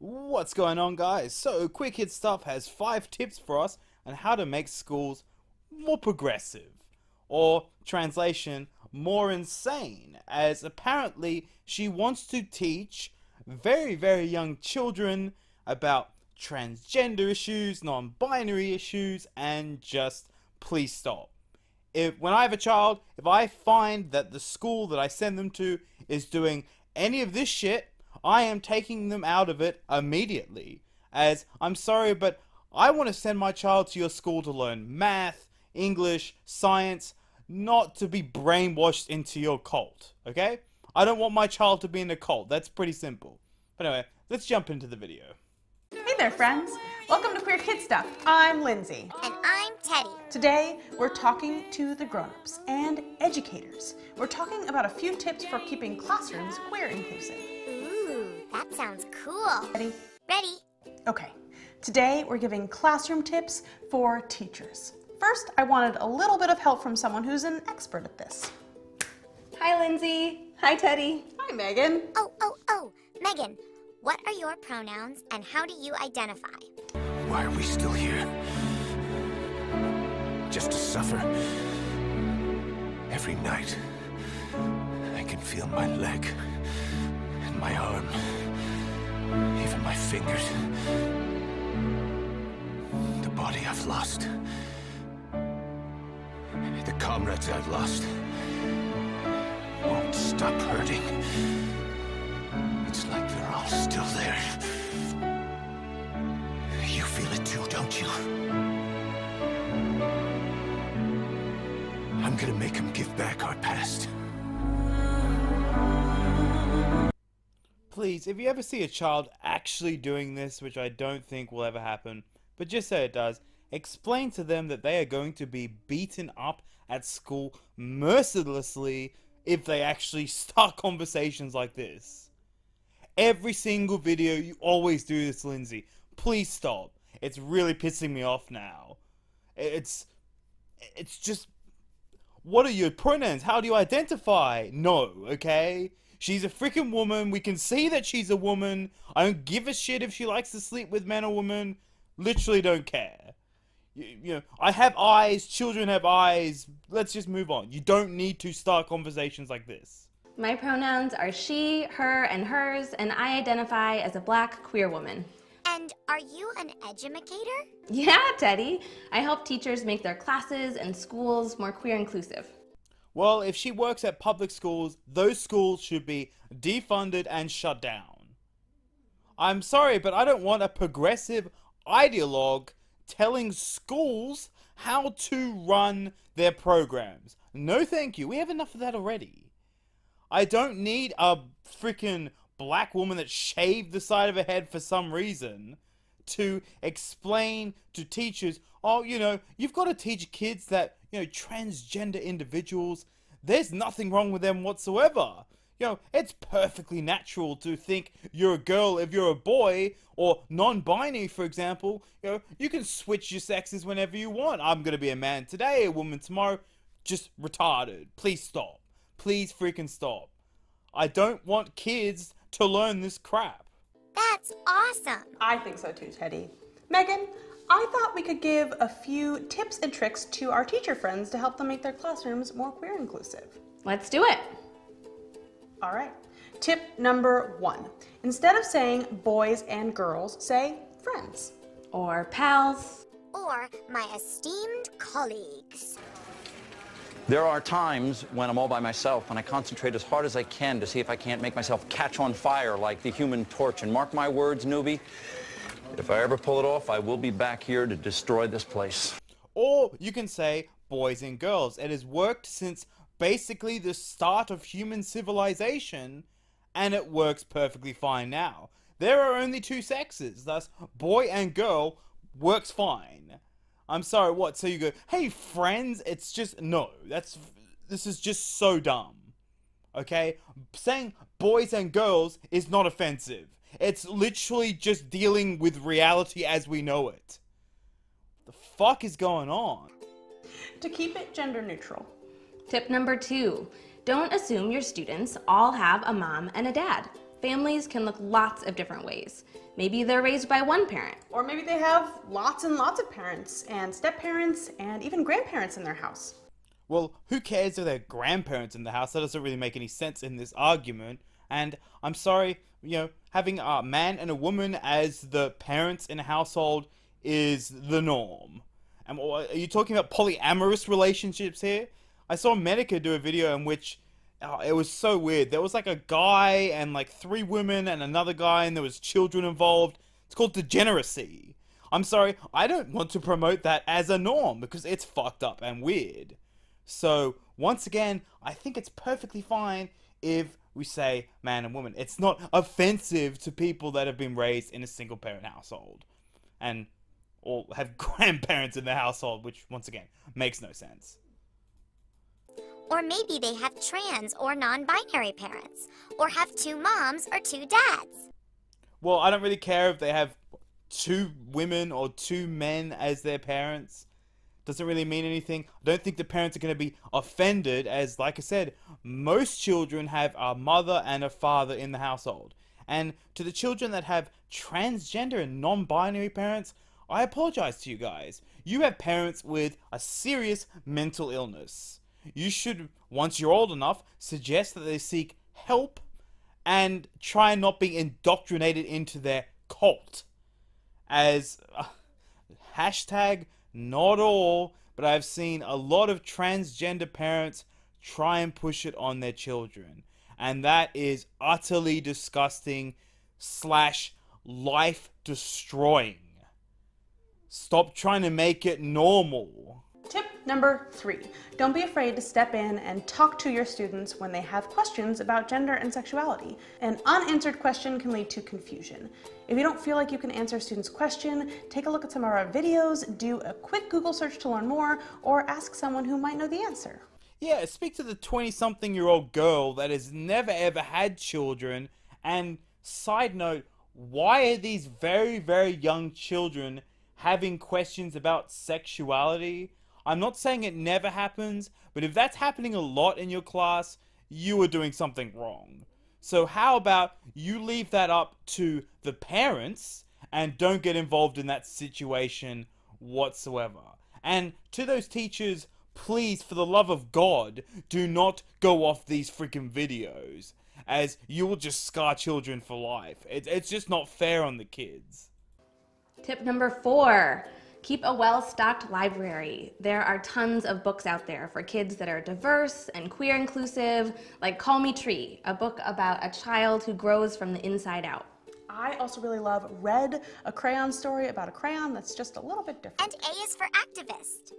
What's going on, guys? So Quick Hit Stuff has 5 tips for us on how to make schools more progressive, or translation, more insane, as apparently she wants to teach very young children about transgender issues, non-binary issues, and just please stop. When I have a child, if I find that the school that I send them to is doing any of this shit, I am taking them out of it immediately. As, I'm sorry, but I want to send my child to your school to learn math, English, science, not to be brainwashed into your cult, okay? I don't want my child to be in a cult. That's pretty simple. But anyway, let's jump into the video. Hey there, friends. Welcome to Queer Kid Stuff. I'm Lindsay. And I'm Teddy. Today, we're talking to the grown-ups and educators. We're talking about a few tips for keeping classrooms queer inclusive. Ooh, that sounds cool. Ready? Ready. Okay. Today, we're giving classroom tips for teachers. First, I wanted a little bit of help from someone who's an expert at this. Hi, Lindsay. Hi, Teddy. Hi, Megan. Oh, Megan, what are your pronouns and how do you identify? Why are we still here? Just to suffer? Every night, I can feel my leg and my arm, even my fingers. The body I've lost, the comrades I've lost, won't stop hurting. It's like they're all still there. You feel it too, don't you? I'm gonna make them give back our past. Please, if you ever see a child actually doing this, which I don't think will ever happen, but just say it does, explain to them that they are going to be beaten up at school mercilessly if they actually start conversations like this. Every single video, you always do this, Lindsay. Please stop. It's really pissing me off now. It's just... What are your pronouns? How do you identify? No, okay? She's a freaking woman. We can see that she's a woman. I don't give a shit if she likes to sleep with men or women. Literally don't care. You know, I have eyes. Children have eyes. Let's just move on. You don't need to start conversations like this. My pronouns are she, her, and hers, and I identify as a Black queer woman. And are you an edumacator? Yeah, Teddy. I help teachers make their classes and schools more queer inclusive. Well, if she works at public schools, those schools should be defunded and shut down. I'm sorry, but I don't want a progressive ideologue telling schools how to run their programs. No thank you. We have enough of that already. I don't need a freaking Black woman that shaved the side of her head for some reason to explain to teachers, oh, you know, you've got to teach kids that, you know, transgender individuals, there's nothing wrong with them whatsoever. You know, it's perfectly natural to think you're a girl if you're a boy, or non-binary, for example. You know, you can switch your sexes whenever you want. I'm going to be a man today, a woman tomorrow. Just retarded. Please stop. Please freaking stop. I don't want kids to learn this crap. That's awesome. I think so too, Teddy. Megan, I thought we could give a few tips and tricks to our teacher friends to help them make their classrooms more queer inclusive. Let's do it. All right. Tip number 1. Instead of saying boys and girls, say friends. Or pals. Or my esteemed colleagues. There are times when I'm all by myself and I concentrate as hard as I can to see if I can't make myself catch on fire like the Human Torch. And mark my words, newbie, if I ever pull it off, I will be back here to destroy this place. Or you can say boys and girls. It has worked since basically the start of human civilization, and it works perfectly fine now. There are only 2 sexes, thus boy and girl works fine. I'm sorry, what? So you go, hey friends, it's just, no, this is just so dumb. Okay? Saying boys and girls is not offensive. It's literally just dealing with reality as we know it. What the fuck is going on? To keep it gender neutral. Tip number 2. Don't assume your students all have a mom and a dad. Families can look lots of different ways. Maybe they're raised by one parent. Or maybe they have lots and lots of parents and step-parents and even grandparents in their house. Well, who cares if they're grandparents in the house? That doesn't really make any sense in this argument. And I'm sorry, having a man and a woman as the parents in a household is the norm. And are you talking about polyamorous relationships here? I saw Medica do a video in which it was so weird. There was like a guy and like 3 women and another guy, and there was children involved. It's called degeneracy. I'm sorry, I don't want to promote that as a norm because it's fucked up and weird. So, once again, I think it's perfectly fine if we say man and woman. It's not offensive to people that have been raised in a single parent household and or have grandparents in the household, which once again makes no sense. Or maybe they have trans or non-binary parents, or have 2 moms or 2 dads. Well, I don't really care if they have 2 women or 2 men as their parents. Doesn't really mean anything. I don't think the parents are going to be offended, as like I said, most children have a mother and a father in the household. And to the children that have transgender and non-binary parents, I apologize to you guys. You have parents with a serious mental illness. You should, once you're old enough, suggest that they seek help and try not being indoctrinated into their cult. As hashtag not all, but I've seen a lot of transgender parents try and push it on their children. And that is utterly disgusting / life destroying. Stop trying to make it normal. Tip number 3, don't be afraid to step in and talk to your students when they have questions about gender and sexuality. An unanswered question can lead to confusion. If you don't feel like you can answer a student's question, take a look at some of our videos, do a quick Google search to learn more, or ask someone who might know the answer. Yeah, speak to the 20-something-year-old girl that has never ever had children. And side note, why are these very, very young children having questions about sexuality? I'm not saying it never happens, but if that's happening a lot in your class, you are doing something wrong. So how about you leave that up to the parents and don't get involved in that situation whatsoever. And to those teachers, please, for the love of God, do not go off these freaking videos, as you will just scar children for life. It's just not fair on the kids. Tip number 4. Keep a well-stocked library. There are tons of books out there for kids that are diverse and queer inclusive, like Call Me Tree, a book about a child who grows from the inside out. I also really love Red, a crayon story about a crayon that's just a little bit different. And A is for activist.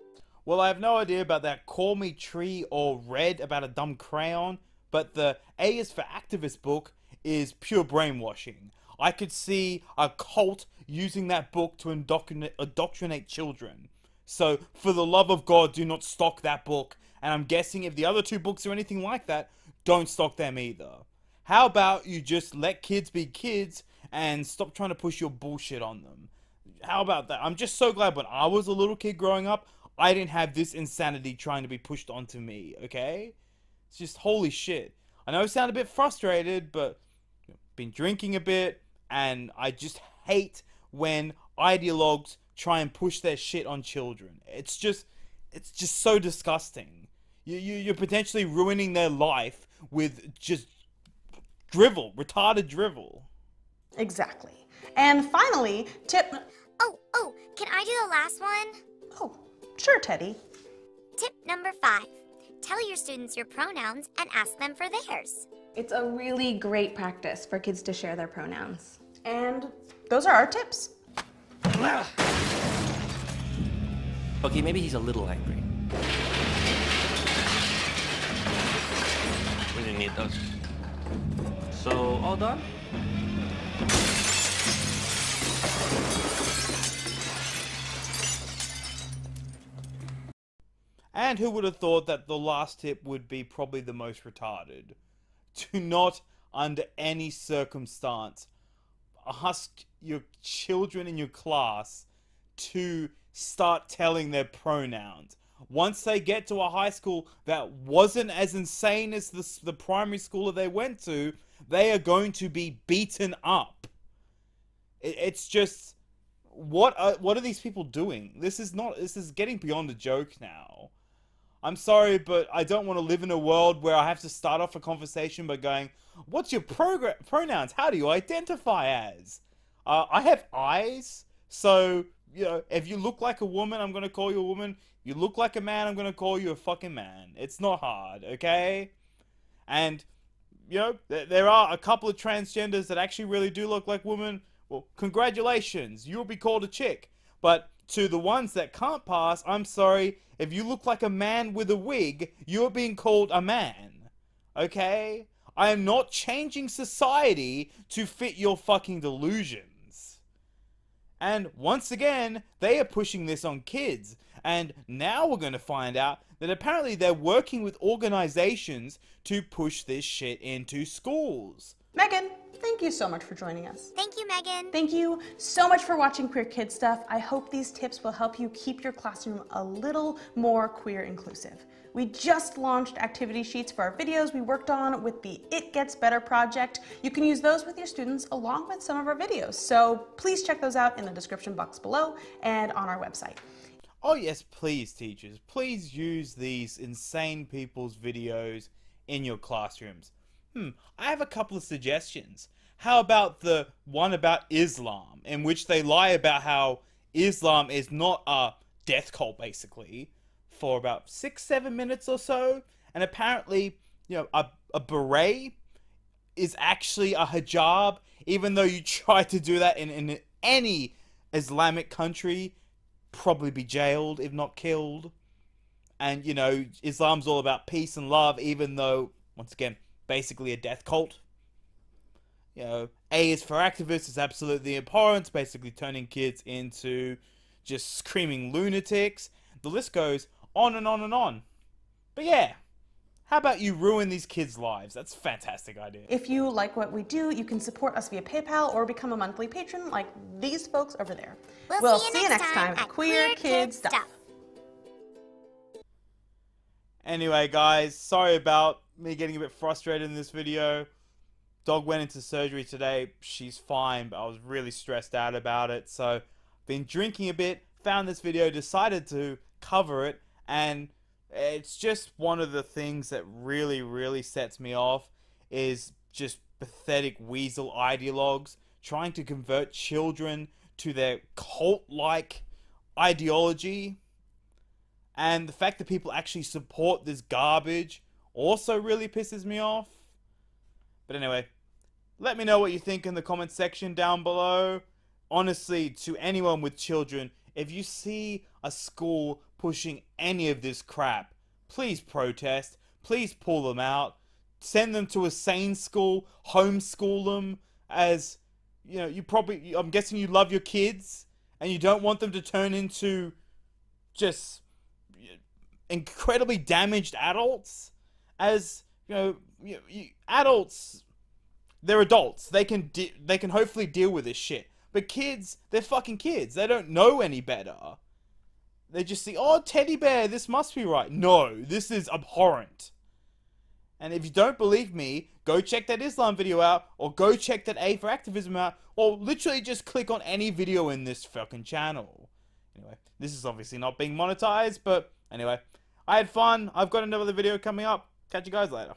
Well, I have no idea about that Call Me Tree or Red about a dumb crayon, but the A is for activist book is pure brainwashing. I could see a cult using that book to indoctrinate children. So, for the love of God, do not stock that book. And I'm guessing if the other 2 books are anything like that, don't stock them either. How about you just let kids be kids and stop trying to push your bullshit on them? How about that? I'm just so glad when I was a little kid growing up, I didn't have this insanity trying to be pushed onto me, okay? It's just holy shit. I know I sound a bit frustrated, but been drinking a bit, and I just hate when ideologues try and push their shit on children. It's just so disgusting. You're potentially ruining their life with just drivel, retarded drivel. Exactly. And finally, tip... Oh, can I do the last one? Oh, sure, Teddy. Tip number 5. Tell your students your pronouns and ask them for theirs. It's a really great practice for kids to share their pronouns. And those are our tips. Okay, maybe he's a little angry. We didn't need those. So, all done? And who would have thought that the last tip would be probably the most retarded? Do not, under any circumstance, ask your children in your class to start telling their pronouns. Once they get to a high school that wasn't as insane as the primary school that they went to, they are going to be beaten up. It's just, what are these people doing? This is getting beyond a joke now. I'm sorry, but I don't want to live in a world where I have to start off a conversation by going, what's your pronouns? How do you identify as? I have eyes, so, you know, if you look like a woman, I'm going to call you a woman. You look like a man, I'm going to call you a fucking man. It's not hard, okay? And, you know, there are a couple of transgenders that actually really do look like women. Well, congratulations, you'll be called a chick. But to the ones that can't pass, I'm sorry, if you look like a man with a wig, you're being called a man. Okay? I am not changing society to fit your fucking delusions. And once again, they are pushing this on kids. And now we're going to find out that apparently they're working with organizations to push this shit into schools. Megan, thank you so much for joining us. Thank you, Megan. Thank you so much for watching Queer Kid Stuff. I hope these tips will help you keep your classroom a little more queer inclusive. We just launched activity sheets for our videos we worked on with the It Gets Better project. You can use those with your students along with some of our videos. So please check those out in the description box below and on our website. Oh yes, please teachers, please use these insane people's videos in your classrooms. I have a couple of suggestions. How about the one about Islam, in which they lie about how Islam is not a death cult, basically, for about 6-7 minutes or so, and apparently, you know, a beret is actually a hijab, even though you try to do that in any Islamic country, probably be jailed, if not killed. And, you know, Islam's all about peace and love, even though, once again, basically a death cult. You know, A is for activists is absolutely abhorrent, basically turning kids into just screaming lunatics. The list goes on and on and on. But yeah, how about you ruin these kids' lives? That's a fantastic idea. If you like what we do, you can support us via PayPal or become a monthly patron like these folks over there. We'll see you next time at Queer Kid Stuff. Anyway, guys, sorry about me getting a bit frustrated in this video. Dog went into surgery today. She's fine, but I was really stressed out about it. So, been drinking a bit, found this video, decided to cover it, and it's just one of the things that really sets me off is just pathetic weasel ideologues trying to convert children to their cult-like ideology. And the fact that people actually support this garbage also really pisses me off. But anyway, let me know what you think in the comment section down below. Honestly, to anyone with children, if you see a school pushing any of this crap, please protest, please pull them out, send them to a sane school, homeschool them, as, you know, I'm guessing you love your kids, and you don't want them to turn into just incredibly damaged adults. As, you know, adults, they're adults, they can hopefully deal with this shit. But kids, they're fucking kids, they don't know any better. They just see, oh, teddy bear, this must be right. No, this is abhorrent. And if you don't believe me, go check that Islam video out, or go check that A for Activism out, or literally just click on any video in this fucking channel. Anyway, this is obviously not being monetized, but anyway, I had fun. I've got another video coming up. Catch you guys later.